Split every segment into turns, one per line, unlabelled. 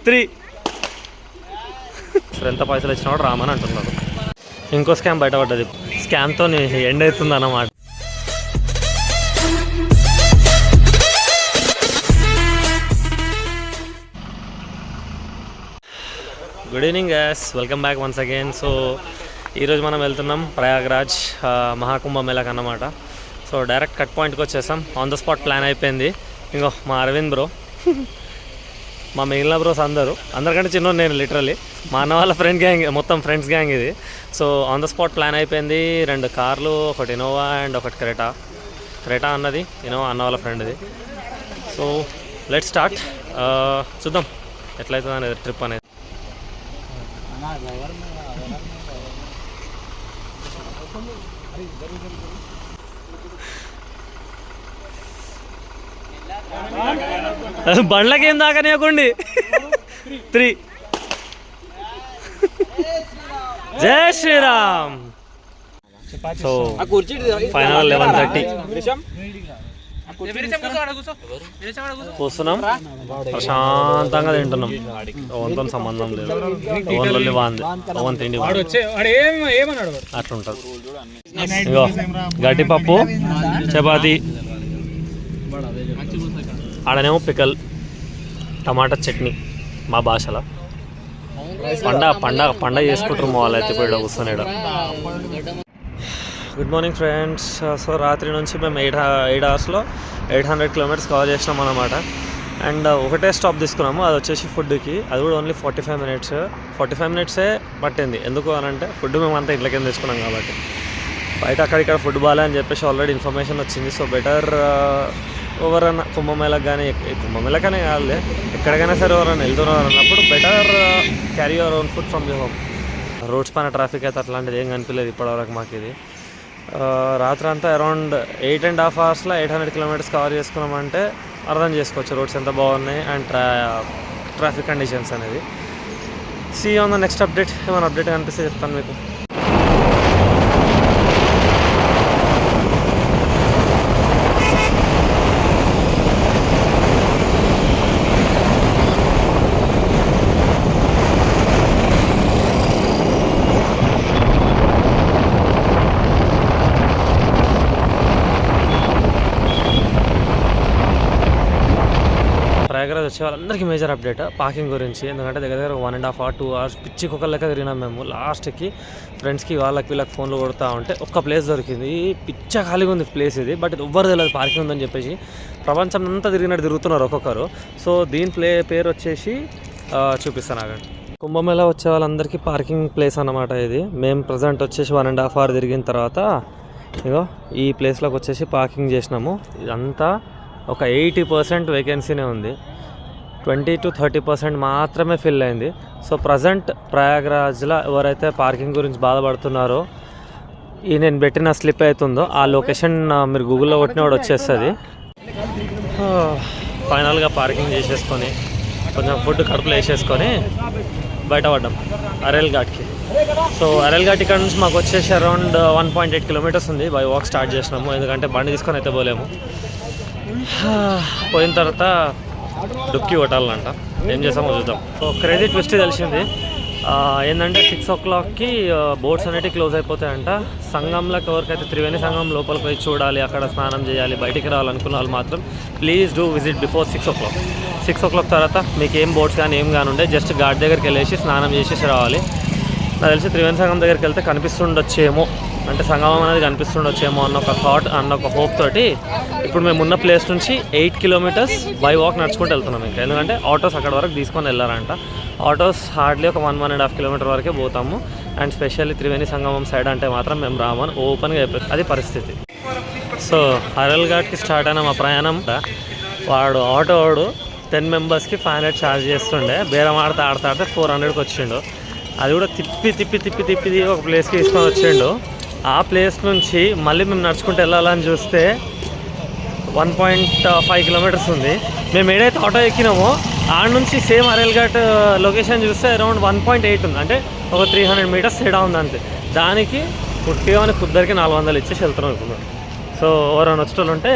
3. ఎంత పైసలు ఇచ్చినా కూడా రామని అంటున్నారు. ఇంకో స్కామ్ బయటపడ్డది. స్కామ్తో ఎండ్ అవుతుంది అన్నమాట. Good evening gas, welcome back once again. So ఈరోజు మనం వెళ్తున్నాం ప్రయాగ్రాజ్ మహాకుంభమేళాకి అన్నమాట. సో డైరెక్ట్ కట్ పాయింట్కి వచ్చేసాం. ఆన్ ద స్పాట్ ప్లాన్ అయిపోయింది. ఇంకో మా అరవింద్ బ్రో, మా మిగిలిన బ్రోస్ అందరికంటే చిన్న నేను లిటరలీ మా అన్న వాళ్ళ ఫ్రెండ్ గ్యాంగ్, మొత్తం ఫ్రెండ్స్ గ్యాంగ్ ఇది. So on the spot plan అయిపోయింది. 2 కార్లు, ఒకటి ఇనోవా అండ్ ఒకటి క్రెటా అన్నది ఇనోవా అన్న వాళ్ళ ఫ్రెండ్ది. So let start. చూద్దాం ఎట్లయితుంది అనేది ట్రిప్ అనేది. బండ్లకేం దాకనియకండి. 3. జై శ్రీరామ్. సో ఫైనల్ 11:30 కూర్చున్నాం, ప్రశాంతంగా తింటున్నాం. ఓన్తో సంబంధం లేదు, ఓన్లో వాంది, ఓన్ తిండి అట్లుంటుంది. ఇగో గడ్డిపప్పు, చపాతి, ఆడనేమో పికల్, టమాటా చట్నీ. మా భాషలో పండగ చేసుకుంటారు మా వాళ్ళైతే పోయి కూర్చొని. Good morning friends. సో రాత్రి నుంచి మేము 8 అవర్స్లో 800 కిలోమీటర్స్ కవర్ చేసినాం అన్నమాట. అండ్ ఒకటే స్టాప్ తీసుకున్నాము, అది వచ్చేసి ఫుడ్కి. అది కూడా ఓన్లీ 45 మినిట్సే పట్టింది. ఎందుకు అని అంటే ఫుడ్ మేమంతా ఇంట్లోకి తీసుకున్నాం కాబట్టి. బయట అక్కడిక్కడ ఫుడ్ బాగాలే అని చెప్పేసి ఆల్రెడీ ఇన్ఫర్మేషన్ వచ్చింది. సో బెటర్ ఎవరన్నా కుంభమేళాకి కానీ, కుంభమేళాకనే కాదులే, ఎక్కడికైనా సరే ఎవరైనా వెళ్తున్నారు అన్నప్పుడు better carry your own food from your home. Roads పైన ట్రాఫిక్ అయితే అట్లాంటిది ఏం కనిపించలేదు ఇప్పటివరకు మాకు. ఇది రాత్రి అంతా అరౌండ్ 8.5 అవర్స్లో 800 కిలోమీటర్స్ కవర్ చేసుకున్నామంటే అర్థం చేసుకోవచ్చు రోడ్స్ ఎంత బాగున్నాయి అండ్ ట్రాఫిక్ కండిషన్స్ అనేది. See on the next update. ఏమైనా అప్డేట్ కనిపిస్తే చెప్తాను మీకు. ప్రయాగ్రాజ్ వచ్చే వాళ్ళందరికీ మేజర్ అప్డేట్ పార్కింగ్ గురించి. ఎందుకంటే దగ్గర 1.5 hours 2 hours పిచ్చి కుక్కల లెక్క తిరిగినాం మేము. లాస్ట్కి ఫ్రెండ్స్కి వీళ్ళకి ఫోన్లు కొడుతూ ఉంటే ఒక్క ప్లేస్ దొరికింది. పిచ్చ ఖాళీగా ఉంది ప్లేస్ ఇది, బట్ ఎవ్వరు తెలియదు పార్కింగ్ ఉందని చెప్పేసి. ప్రపంచం అంతా తిరుగుతున్నారు ఒక్కొక్కరు. సో దీని పేరు వచ్చేసి చూపిస్తాను ఆగండి. కుంభమేళా వచ్చే వాళ్ళందరికీ పార్కింగ్ ప్లేస్ అన్నమాట ఇది. మేము ప్రజెంట్ వచ్చేసి 1.5 hours తిరిగిన తర్వాత ఇగో ఈ ప్లేస్లోకి వచ్చేసి పార్కింగ్ చేసినాము. ఇదంతా ఒక 80% వేకెన్సీనే ఉంది, 20 to 30% మాత్రమే ఫిల్ అయింది. సో ప్రజెంట్ ప్రయాగ్రాజ్లో ఎవరైతే పార్కింగ్ గురించి బాధపడుతున్నారో, ఈ నేను పెట్టిన స్లిప్ అవుతుందో ఆ లొకేషన్ మీరు గూగుల్లో కొట్టిన కూడా వచ్చేస్తుంది. ఫైనల్గా పార్కింగ్ చేసేసుకొని కొంచెం ఫుడ్ కడుపులో వేసేసుకొని బయటపడ్డాం అరేల్ ఘాట్కి. సో అరేల్ ఘాట్ ఇక్కడ నుంచి మాకు వచ్చేసి అరౌండ్ 1.8 kilometers ఉంది. బై వాక్ స్టార్ట్ చేసినాము, ఎందుకంటే బండి తీసుకొని అయితే పోలేము. పోయిన తర్వాత డుక్కి కొట్టాలంట, ఏం చేసామో చూద్దాం. సో క్రేజీ ట్విస్ట్ తెలిసింది ఏంటంటే 6 o'clockకి బోట్స్ అనేవి క్లోజ్ అయిపోతాయంట. సంఘంలోకి ఎవరికైతే త్రివేణి సంఘం లోపలికి పోయి చూడాలి, అక్కడ స్నానం చేయాలి, బయటికి రావాలనుకున్న వాళ్ళు మాత్రం please do visit before 6 o'clock. 6 o'clock తర్వాత మీకు ఏం బోట్స్ కానీ ఏం కానీ ఉండే జస్ట్ ఘాట్ దగ్గరికి వెళ్ళేసి స్నానం చేసేసి రావాలి. నాకు తెలిసి త్రివేణి సంఘం దగ్గరికి వెళ్తే కనిపిస్తుండొచ్చేమో, అంటే సంగమం అనేది కనిపిస్తుండొచ్చేమో అన్న ఒక థాట్, అన్న ఒక హోప్ తోటి ఇప్పుడు మేము ఉన్న ప్లేస్ నుంచి 8 kilometers బై వాక్ నడుచుకుంటూ వెళ్తున్నాం. ఇంకా ఎందుకంటే ఆటోస్ అక్కడ వరకు తీసుకొని వెళ్ళారంట. ఆటోస్ హార్డ్లీ ఒక 1.5 kilometers వరకే పోతాము. And specially Triveni Sangamam side అంటే మాత్రం మేము రామని ఓపెన్గా అయిపోతుంది, అది పరిస్థితి. సో అరేల్ ఘాట్కి స్టార్ట్ అయిన మా ప్రయాణం, ఆటోవాడు 10 members 500 ఛార్జ్ చేస్తుండే. బేరం ఆడితే 400కి వచ్చిండు. అది కూడా తిప్పి ఒక ప్లేస్కి తీసుకొని వచ్చిండు. ఆ ప్లేస్ నుంచి మళ్ళీ మేము నడుచుకుంటూ వెళ్ళాలని చూస్తే 1.5 kilometers ఉంది. మేము ఏదైతే ఆటో ఎక్కినామో ఆడ నుంచి సేమ్ అరేల్ ఘాట్ లొకేషన్ చూస్తే అరౌండ్ 1.8 ఉంది, అంటే ఒక 300 meters తేడా ఉంది అంతే. దానికి కుట్టిగా కుద్దరికి 400 ఇచ్చేసి వెళ్తున్నాం ఇప్పుడు. సో ఎవరైనా వచ్చేటోళ్ళు ఉంటే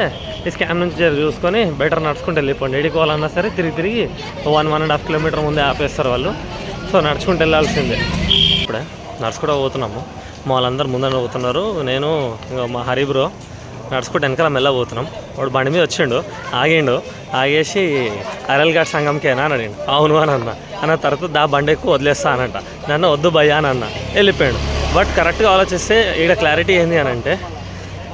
ఈ స్కామ్ నుంచి చూసుకొని బెటర్ నడుచుకుంటూ వెళ్ళిపోండి. ఎడుకోవాలన్నా సరే తిరిగి 1.5 కిలోమీటర్ ముందే ఆపేస్తారు వాళ్ళు. సో నడుచుకుంటూ వెళ్ళాల్సిందే. ఇప్పుడే నడుచుకుంటూ పోతున్నాము. మా వాళ్ళందరూ ముందర పోతున్నారు. నేను ఇంకా మా హరి బ్రో నడుచుకుంటూ వెనకాల మెల్ల పోతున్నాం. వాడు బండి మీద వచ్చిండు, ఆగేసి అరల్ ఘాట్ సంఘంకేనా అని అడిగిండు. అవును అని అన్న తర్వాత బండి ఎక్కువ వదిలేస్తా అనంట. నన్ను వద్దు భయ్యా అని వెళ్ళిపోయాడు. బట్ కరెక్ట్గా ఆలోచిస్తే ఇక్కడ క్లారిటీ ఏంది అని అంటే,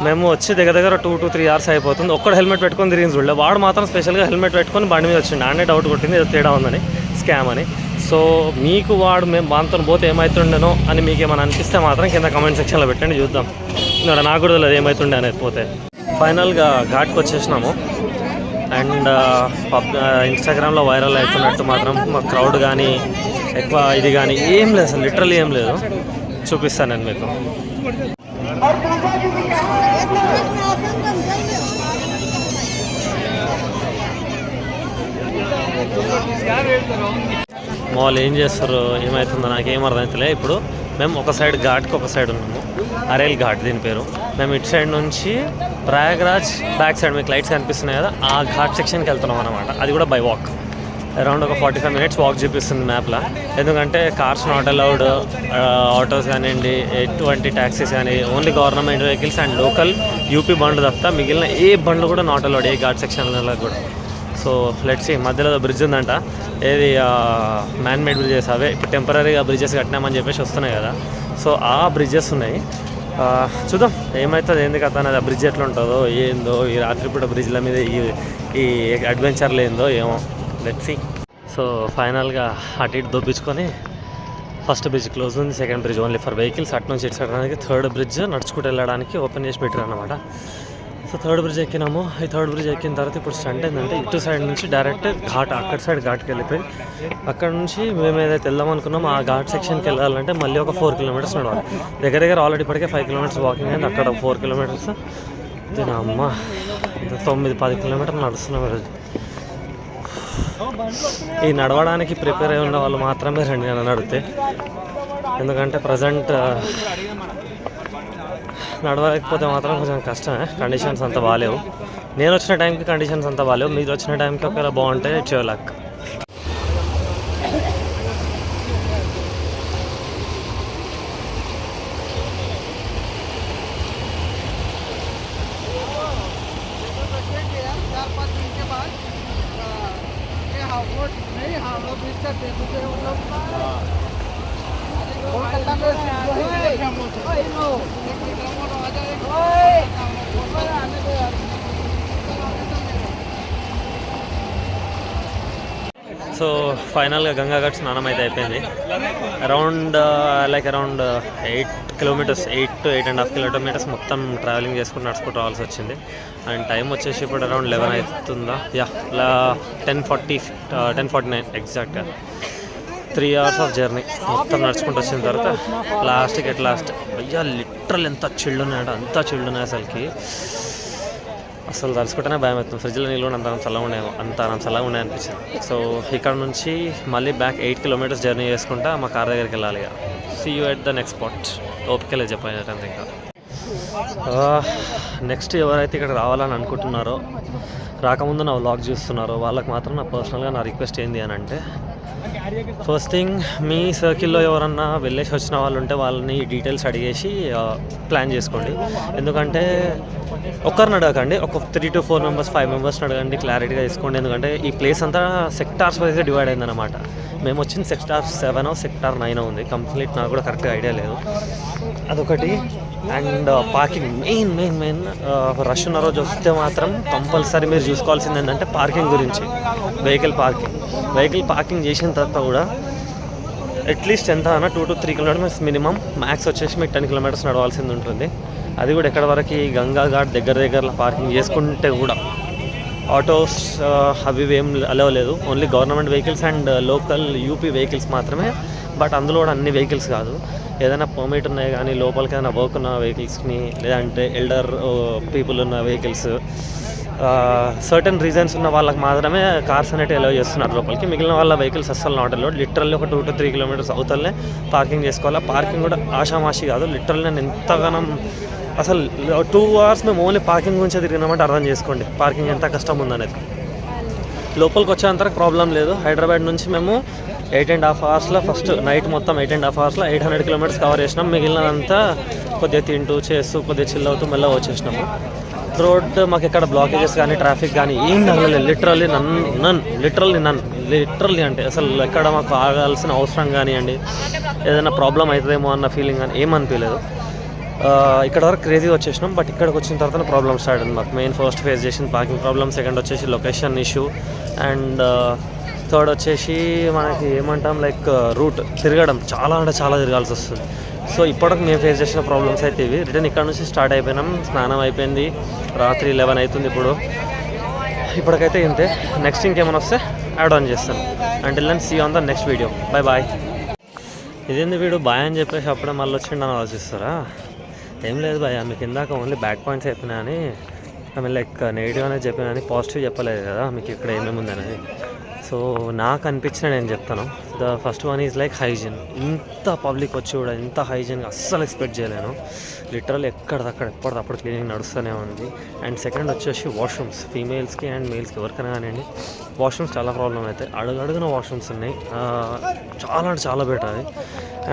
మేము వచ్చి దగ్గర 2 to 3 hours అయిపోతుంది. ఒక్కడు హెల్మెట్ పెట్టుకొని తిరిగి చూడలే, వాడు మాత్రం స్పెషల్గా హెల్మెట్ పెట్టుకొని బండి మీద వచ్చిండు. ఆడే డౌట్ కొట్టింది ఏదో తేడా ఉందని, స్కామ్ అని. సో మీకు వాడు మేము బాంతో పోతే ఏమవుతుండేనో అని మీకు ఏమైనా అనిపిస్తే మాత్రం కింద కమెంట్ సెక్షన్లో పెట్టండి, చూద్దాం. ఇక్కడ నాకు కూడా తెలియదు ఏమవుతుండే అనేది. పోతే ఫైనల్గా ఘాట్కి వచ్చేసినాము. అండ్ ఇన్స్టాగ్రామ్లో వైరల్ అవుతున్నట్టు మాత్రం మా క్రౌడ్ కానీ ఎక్కువ ఇది కానీ ఏం లేదు, అసలు లిటరల్లీ ఏం లేదు. చూపిస్తాను నేను మీకు. మా వాళ్ళు ఏం చేస్తారు ఏమవుతుందో నాకేం అర్థమవుతలే. ఇప్పుడు మేము ఒక సైడ్ ఘాట్కి ఒక సైడ్ ఉన్నాము, అరేల్ ఘాట్ దీని పేరు. మేము ఇటు సైడ్ నుంచి ప్రయాగ్రాజ్ బ్యాక్ సైడ్ మీకు లైట్స్ కనిపిస్తున్నాయి కదా, ఆ ఘాట్ సెక్షన్కి వెళ్తున్నాం అనమాట. అది కూడా బై వాక్. అరౌండ్ ఒక 45 minutes వాక్ చూపిస్తుంది మ్యాప్లో. ఎందుకంటే కార్స్ నాట్ అలౌడ్, ఆటోస్ కానివ్వండి, ఎటువంటి ట్యాక్సీస్ కానీ, only government vehicles and local UP బండ్లు తప్ప మిగిలిన ఏ బండ్లు కూడా నాట్ అలౌడ్, ఏ ఘాట్ సెక్షన్లలో కూడా. So let's see. మధ్యలో బ్రిడ్జ్ ఉందంట, ఏది మ్యాన్ మేడ్ బ్రిడ్జెస్. అవే ఇప్పుడు టెంపరీగా బ్రిడ్జెస్ కట్టినామని చెప్పేసి వస్తున్నాయి కదా. సో ఆ బ్రిడ్జెస్ ఉన్నాయి. చూద్దాం ఏమవుతుంది, ఏంది కదా అనేది. ఆ బ్రిడ్జ్ ఎట్లా ఉంటుందో ఏందో, ఈ రాత్రిపూట బ్రిడ్జ్ల మీద ఈ అడ్వెంచర్లు ఏందో ఏమో, లెట్స్ సీ. సో ఫైనల్గా అటు ఇటు దొప్పించుకొని ఫస్ట్ బ్రిడ్జ్ క్లోజ్ ఉంది, second bridge only for vehicles. అటు నుంచి ఇటు సైడ్ థర్డ్ బ్రిడ్జ్ నడుచుకుంటూ వెళ్ళడానికి ఓపెన్ చేసి పెట్టారు అనమాట. సో థర్డ్ బ్రిడ్జ్ ఎక్కినాము. ఈ థర్డ్ బ్రిడ్జ్ ఎక్కిన తర్వాత ఇప్పుడు స్టంట్ ఏంటంటే, ఇటు సైడ్ నుంచి డైరెక్ట్ ఘాట్, అక్కడ సైడ్ ఘాట్కి వెళ్ళిపోయి అక్కడ నుంచి మేము ఏదైతే వెళ్దాం అనుకున్నామో ఆ ఘాట్ సెక్షన్కి వెళ్ళాలంటే మళ్ళీ ఒక 4 kilometers నడవాలి. దగ్గర ఆల్రెడీ ఇప్పటికే 5 kilometers వాకింగ్ అయింది, అక్కడ 4 kilometers. దీని అమ్మ 9-10 kilometers నడుస్తున్నాం ఈరోజు. ఈ నడవడానికి ప్రిపేర్ అయి ఉన్న వాళ్ళు మాత్రమే రండి నన్ను అడిగితే. ఎందుకంటే ప్రజెంట్ నడవలేకపోతే మాత్రం కొంచెం కష్టమే, కండిషన్స్ అంతా బాగాలేవు. నేను వచ్చిన టైంకి కండిషన్స్ అంతా బాగాలేవు, మీరు వచ్చిన టైంకి ఒకవేళ బాగుంటే ఇట్స్ యువర్ లక్. సో ఫైనల్గా గంగాఘాట్ స్నానం అయితే అయిపోయింది. అరౌండ్ 8 kilometers, 8 to 8.5 kilometers మొత్తం ట్రావెలింగ్ చేసుకుని నడుచుకుంటూ రావాల్సి వచ్చింది. అండ్ టైం వచ్చేసి ఇప్పుడు అరౌండ్ 11 అవుతుందా, 10:49 ఎగ్జాక్ట్గా. 3 hours ఆఫ్ జర్నీ మొత్తం నడుచుకుంటూ వచ్చిన తర్వాత లాస్ట్కి అయ్యా లిటరల్ ఎంత చిల్డ్ ఉన్నాయంటే అంత చిల్డ్ ఉన్నాయి అసలుకి. అసలు తలుచుకుంటేనే భయం అవుతుంది. ఫ్రిడ్జ్లో నీళ్ళు కూడా అంత చల్లగా ఉన్నాయి అనిపించింది. సో ఇక్కడ నుంచి మళ్ళీ బ్యాక్ 8 kilometers జర్నీ చేసుకుంటా మా కార్ దగ్గరికి వెళ్ళాలి. ఇక see you at the next spot. ఓపికలే చెప్పాను ఇంకా. నెక్స్ట్ ఎవరైతే ఇక్కడ రావాలని అనుకుంటున్నారో, రాకముందు నా వ్లాగ్ చూస్తున్నారో వాళ్ళకి మాత్రం నా పర్సనల్గా నా రిక్వెస్ట్ ఏంటి అని అంటే, ఫస్ట్ థింగ్ మీ సర్కిల్లో ఎవరన్నా వెళ్ళేసి వచ్చిన వాళ్ళు ఉంటే వాళ్ళని డీటెయిల్స్ అడిగేసి ప్లాన్ చేసుకోండి. ఎందుకంటే ఒక్కరిని అడగండి, ఒక 3 to 4 members, 5 members అడగండి, క్లారిటీగా తీసుకోండి. ఎందుకంటే ఈ ప్లేస్ అంతా సెక్టార్స్ వైజ్గా డివైడ్ అయిందన్నమాట. మేము వచ్చింది Sector 7 or Sector 9 ఉంది, కంప్లీట్ నాకు కూడా కరెక్ట్గా ఐడియా లేదు. అదొకటి. అండ్ పార్కింగ్ మెయిన్ రష్ ఉన్న రోజు వస్తే మాత్రం కంపల్సరీ మీరు చూసుకోవాల్సింది ఏంటంటే పార్కింగ్ గురించి. వెహికల్ పార్కింగ్ చేసిన తర్వాత కూడా అట్లీస్ట్ ఎంత అన్నా 2 to 3 kilometers మినిమం, మ్యాక్స్ వచ్చేసి మీకు 10 kilometers నడవాల్సింది ఉంటుంది. అది కూడా ఎక్కడ వరకు గంగా ఘాట్ దగ్గరలో పార్కింగ్ చేసుకుంటే కూడా ఆటోస్ అవి ఏం అలవ్ లేదు. Only government vehicles and local UP vehicles మాత్రమే. బట్ అందులో కూడా అన్ని వెహికల్స్ కాదు, ఏదైనా పర్మిట్ ఉన్నాయి కానీ లోపలికి ఏదైనా వర్క్ ఉన్న వెహికల్స్ని, లేదంటే ఎల్డర్ పీపుల్ ఉన్న వెహికల్స్ సర్టన్ రీజన్స్ ఉన్న వాళ్ళకి మాత్రమే కార్స్ అనేవి అలౌ చేస్తున్నారు లోపలికి. మిగిలిన వాళ్ళ వెహికల్స్ అస్సలు నాట్ అలౌడ్. లిటరల్లీ ఒక 2 to 3 kilometers అవతలనే పార్కింగ్ చేసుకోవాలి. పార్కింగ్ కూడా ఆషామాషి కాదు. లిటరల్లీ నేను ఎంతగానో అసలు 2 hours మేము ఓన్లీ పార్కింగ్ గురించి తిరిగినామంటే అర్థం చేసుకోండి పార్కింగ్ ఎంత కష్టం ఉందనేది. లోపలికి వచ్చేంతరకు ప్రాబ్లం లేదు. హైదరాబాద్ నుంచి మేము 8.5 hours ఫస్ట్ నైట్ మొత్తం 8.5 hours 800 kilometers కవర్ చేసినాం. మిగిలినంతా కొద్దిగా తింటూ చేస్తూ కొద్దిగా చిల్ అవుతూ మెల్లగా వచ్చేసినాము. రోడ్ మాకు ఎక్కడ బ్లాకేజెస్ కానీ ట్రాఫిక్ కానీ ఏం తగలలేదు. లిటరల్లీ అంటే అసలు ఎక్కడ మాకు ఆగాల్సిన అవసరం కానివ్వండి, ఏదైనా ప్రాబ్లం అవుతుందేమో అన్న ఫీలింగ్ కానీ ఏమనిపించలేదు. ఇక్కడ వరకు క్రేజీగా వచ్చేసినాం. బట్ ఇక్కడికి వచ్చిన తర్వాత ప్రాబ్లమ్ స్టార్ట్ అయింది మాకు. మెయిన్ ఫస్ట్ ఫేస్ చేసింది పార్కింగ్ ప్రాబ్లమ్, సెకండ్ వచ్చేసి లొకేషన్ ఇష్యూ, అండ్ థర్డ్ వచ్చేసి మనకి ఏమంటాం లైక్ రూట్ తిరగడం చాలా అంటే చాలా తిరగాల్సి వస్తుంది. సో ఇప్పటికి మేము ఫేస్ చేసిన ప్రాబ్లమ్స్ అయితే ఇవి. రిటర్న్ ఇక్కడ నుంచి స్టార్ట్ అయిపోయినాం. స్నానం అయిపోయింది, రాత్రి 11 అవుతుంది ఇప్పుడు. ఇప్పటికైతే ఇంతే. నెక్స్ట్ ఇంకేమైనా వస్తే యాడ్ ఆన్ చేస్తాను. Until then see on the next video. Bye. ఇదేంది వీడు బాయ్ అని చెప్పేసి అప్పుడే మళ్ళీ వచ్చిండు అని ఆలోచిస్తారా? ఏం లేదు బాయ్, మీకు ఇందాక ఓన్లీ బ్యాడ్ పాయింట్స్ చెప్పినా అని, ఐ లైక్ నెగిటివ్ అనేది చెప్పినా అని పాజిటివ్ చెప్పలేదు కదా మీకు ఇక్కడ ఏమేమి ఉంది అనేది. సో నాకు అనిపించిన నేను చెప్తాను. The first one is like hygiene. ఇంత పబ్లిక్ వచ్చి కూడా ఇంత హైజీన్గా అస్సలు ఎక్స్పెక్ట్ చేయలేను. లిటరల్ ఎప్పటికప్పుడు క్లీనింగ్ నడుస్తూనే ఉంది. అండ్ సెకండ్ వచ్చేసి వాష్రూమ్స్, ఫీమేల్స్కి అండ్ మేల్స్కి ఎవరికైనా కానివ్వండి వాష్రూమ్స్ చాలా ప్రాబ్లం అవుతాయి. అడుగడుగున వాష్రూమ్స్ ఉన్నాయి, చాలా అంటే చాలా బెటర్ అది.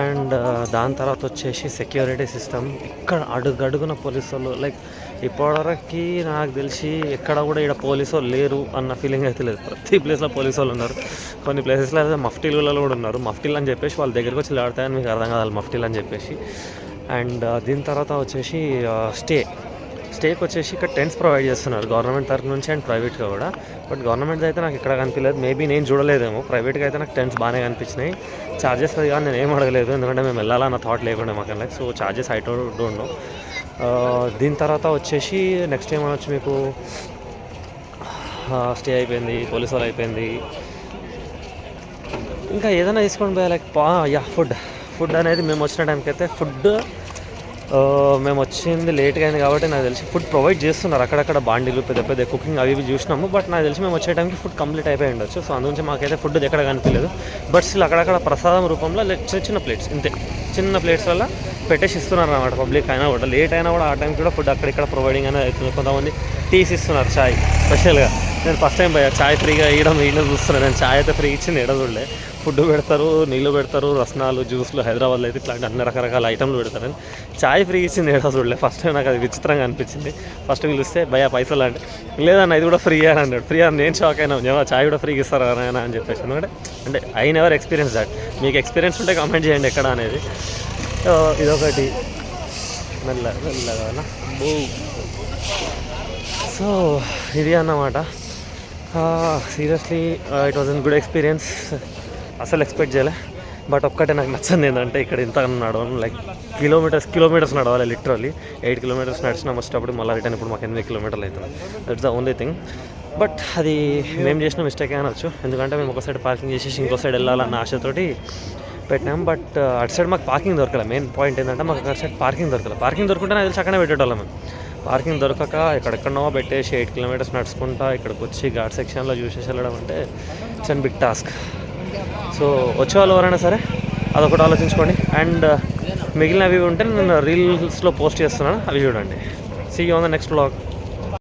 అండ్ దాని తర్వాత వచ్చేసి సెక్యూరిటీ సిస్టమ్. ఇక్కడ అడుగడుగున పోలీసు వాళ్ళు, లైక్ ఇప్పటివరకు నాకు తెలిసి ఎక్కడ కూడా ఇక్కడ పోలీసు వాళ్ళు లేరు అన్న ఫీలింగ్ అయితే లేదు. ప్రతి ప్లేస్లో పోలీసు వాళ్ళు ఉన్నారు. కొన్ని ప్లేసెస్లో అయితే మఫ్టీలలో కూడా ఉన్నారు. మఫ్టీలు అని చెప్పేసి వాళ్ళ దగ్గరికి వచ్చి ఆడతాయని మీకు అర్థం కాదు మఫ్టీలు అని చెప్పేసి. అండ్ దీని తర్వాత వచ్చేసి స్టేకి వచ్చేసి ఇక్కడ టెంట్స్ ప్రొవైడ్ చేస్తున్నారు గవర్నమెంట్ తరఫు నుంచి అండ్ ప్రైవేట్గా కూడా. బట్ గవర్నమెంట్ అయితే నాకు ఇక్కడ కనిపించలేదు. మేబీ నేను చూడలేదేమో. ప్రైవేట్గా అయితే నాకు టెంట్స్ బాగానే కనిపించినాయి. ఛార్జెస్ అది కానీ నేను ఏం అడగలేదు, ఎందుకంటే మేము వెళ్ళాలన్న థాట్ లేకుండా మాకు. Like so charges I don't know. దీని తర్వాత వచ్చేసి నెక్స్ట్ ఏమన్నా వచ్చి మీకు స్టే అయిపోయింది, పోలీసు వాళ్ళు అయిపోయింది. ఇంకా ఏదైనా తీసుకోండి పోయా లైక్ ఫుడ్ అనేది మేము వచ్చిన టైంకి అయితే మేము వచ్చింది లేట్గా అయింది కాబట్టి నాకు తెలిసి ఫుడ్ ప్రొవైడ్ చేస్తున్నారు అక్కడక్కడ. బాండీలు పెద్ద కుకింగ్ అవి చూసినాము. బట్ నాకు తెలిసి మేము వచ్చే టైంకి ఫుడ్ కంప్లీట్ అయిపోయి ఉండొచ్చు. సో అందుగురించి మాకైతే ఫుడ్ ఎక్కడ కనిపించలేదు. బట్ స్టిల్ అక్కడక్కడ ప్రసాదం రూపంలో చిన్న ప్లేట్స్, ఇంతే చిన్న ప్లేట్స్ వల్ల పెట్టేసి ఇస్తున్నారు అన్నమాట. పబ్లిక్ అయినా కూడా లేట్ అయినా కూడా ఆ టైంకి కూడా ఫుడ్ అక్కడిక్కడ ప్రొవైడింగ్ అనేది అవుతుంది. కొంతమంది టీస్ ఇస్తున్నారు, చాయ్ స్పెషల్గా. నేను ఫస్ట్ టైం పోయా చాయ్ ఫ్రీగా వీళ్ళు చూస్తున్నాను. నేను చాయ్ అయితే ఫ్రీ ఇచ్చింది చూడలే. ఫుడ్ పెడతారు, నీళ్ళు పెడతారు, రసనాలు, జ్యూస్లు. హైదరాబాద్లో అయితే ఇట్లాంటి అన్ని రకరకాల ఐటమ్లు పెడతారని చాయ్ ఫ్రీ ఇచ్చింది చూడలే. ఫస్ట్ టైం నాకు అది విచిత్రంగా అనిపించింది. ఫస్ట్ పిలిస్తే భయ్యా పైసలు అంటే లేదన్న ఇది కూడా ఫ్రీ అని అన్నాడు. ఫ్రీ అని నేను షాక్ అయినా, చాయ్ కూడా ఫ్రీగా ఇస్తారా అని చెప్పేసి. అంటే ఐ నెవర్ ఎక్స్పీరియన్స్ దాట్. మీకు ఎక్స్పీరియన్స్ ఉంటే కామెంట్ చేయండి ఎక్కడ అనేది. ఇదొకటి మెల్లగా. సో ఇది అన్నమాట. Seriously it was an good experience. అసలు ఎక్స్పెక్ట్ చేయలే. బట్ ఒక్కటే నాకు నచ్చింది ఏంటంటే ఇక్కడ ఇంత నడవడం, లైక్ కిలోమీటర్స్ నడవాలి. లిటరల్లీ 8 kilometers నడిచినా వచ్చేటప్పుడు మళ్ళీ రిటర్న్ ఇప్పుడు మాకు 8 kilometers అవుతుంది. That's the only thing. But అది మేము చేసిన మిస్టేక్ అనొచ్చు, ఎందుకంటే మేము ఒక సైడ్ పార్కింగ్ చేసేసి ఇంకో సైడ్ వెళ్ళాలన్న ఆశతోటి పెట్టినాం. బట్ అటు సైడ్ మాకు పార్కింగ్ దొరకలే. మెయిన్ పాయింట్ ఏంటంటే మాకు అటు సైడ్ పార్కింగ్ దొరకలేదు. పార్కింగ్ దొరుకుంటే నాకు తెలిసి అక్కడే పెట్టేటోళ్ళం మేము. పార్కింగ్ దొరకక ఎక్కడెక్కడో పెట్టేసి 8 kilometers నడుచుకుంటా ఇక్కడికి వచ్చి ఘాట్ సెక్షన్లో చూసేసి వెళ్ళడం అంటే it's an big task. So వచ్చేవాళ్ళు ఎవరైనా సరే అదొకటి ఆలోచించుకోండి. అండ్ మిగిలినవి ఉంటే నేను రీల్స్లో పోస్ట్ చేస్తున్నాను, అవి చూడండి. See you on the next vlog.